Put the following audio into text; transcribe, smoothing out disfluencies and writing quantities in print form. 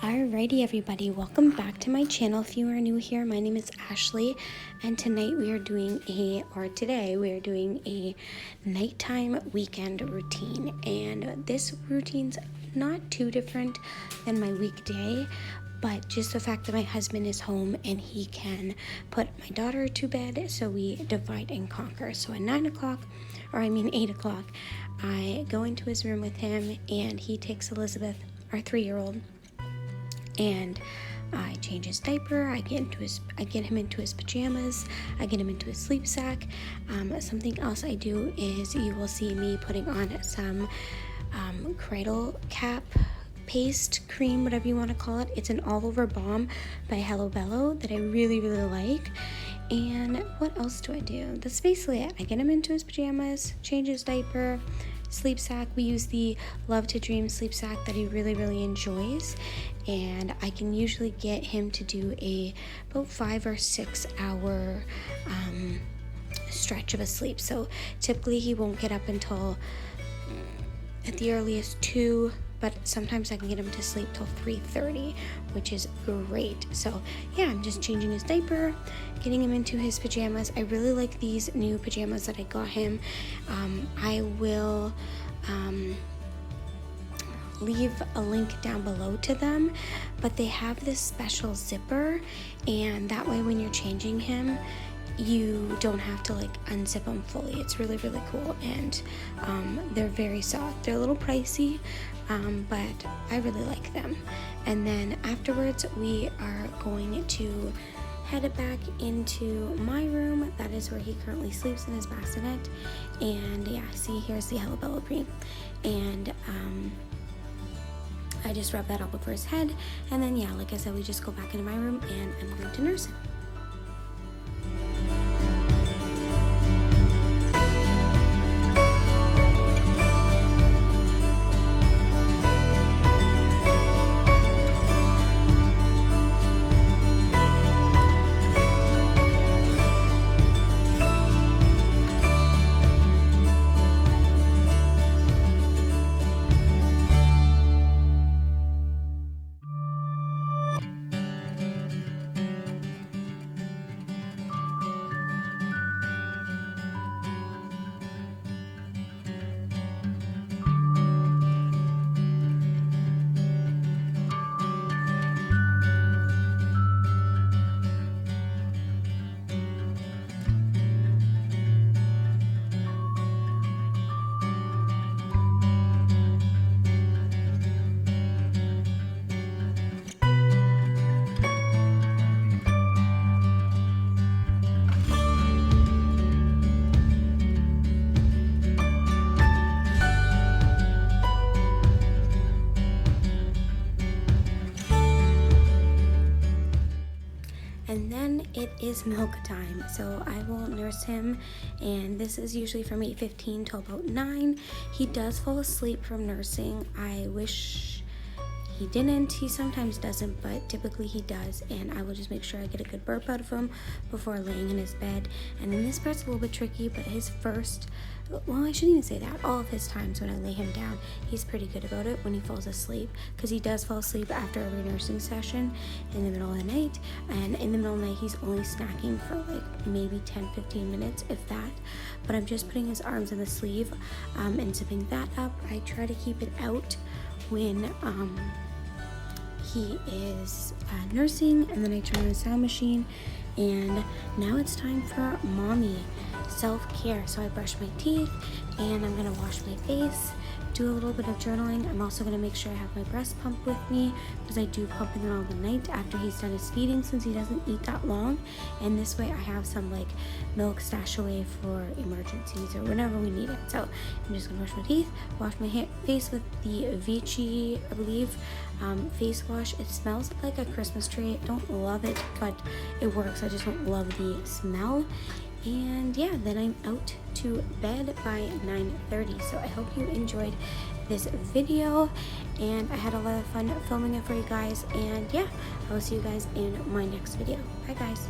Alrighty everybody, welcome back to my channel. If you are new here, my name is Ashley, and today we are doing a nighttime weekend routine. And this routine's not too different than my weekday, but just the fact that my husband is home and he can put my daughter to bed, so we divide and conquer. So at 8 o'clock, I go into his room with him and he takes Elizabeth, our 3-year-old, and I change his diaper. I get him into his pajamas. I get him into his sleep sack. Something else I do is you will see me putting on some cradle cap paste cream, whatever you want to call it. It's an all-over balm by Hello Bello that I really like. And what else do I do? That's basically it. I get him into his pajamas, change his diaper, sleep sack. We use the Love to Dream sleep sack that he really enjoys, and I can usually get him to do about 5 or 6 hour stretch of a sleep. So typically he won't get up until at the earliest 2, but sometimes I can get him to sleep till 3:30, which is great. So yeah, I'm just changing his diaper, getting him into his pajamas. I really like these new pajamas that I got him. I will leave a link down below to them, but they have this special zipper, and that way when you're changing him, you don't have to unzip them fully. It's really cool, and they're very soft. They're a little pricey, but I really like them. And then afterwards we are going to head back into my room. That is where he currently sleeps, in his bassinet. And yeah, see, here's the Hello Bello cream, and I just rub that all over his head, and then yeah, like I said, we just go back into my room and I'm going to nurse him. And then it is milk time, so I will nurse him, and this is usually from 8:15 till about 9. He does fall asleep from nursing. I wish he didn't. He sometimes doesn't, but typically he does, and I will just make sure I get a good burp out of him before laying in his bed. And then this part's a little bit tricky, but I shouldn't even say that. All of his times when I lay him down, he's pretty good about it when he falls asleep, because he does fall asleep after every nursing session in the middle of the night. And in the middle of the night, he's only snacking for maybe 10-15 minutes, if that. But I'm just putting his arms in the sleeve and zipping that up. I try to keep it out when he is nursing, and then I turn on the sound machine. And now it's time for mommy self-care. So I brush my teeth, and I'm gonna wash my face, do a little bit of journaling. I'm also gonna make sure I have my breast pump with me, because I do pump in the middle of the night after he's done his feeding, since he doesn't eat that long. And this way I have some milk stashed away for emergencies or whenever we need it. So I'm just gonna brush my teeth, wash my face with the Vichy, I believe, face wash. It smells like a Christmas tree. I don't love it, but it works. I just don't love the smell. And yeah, then I'm out to bed by 9:30. So I hope you enjoyed this video, and I had a lot of fun filming it for you guys. And yeah, I will see you guys in my next video. Bye guys.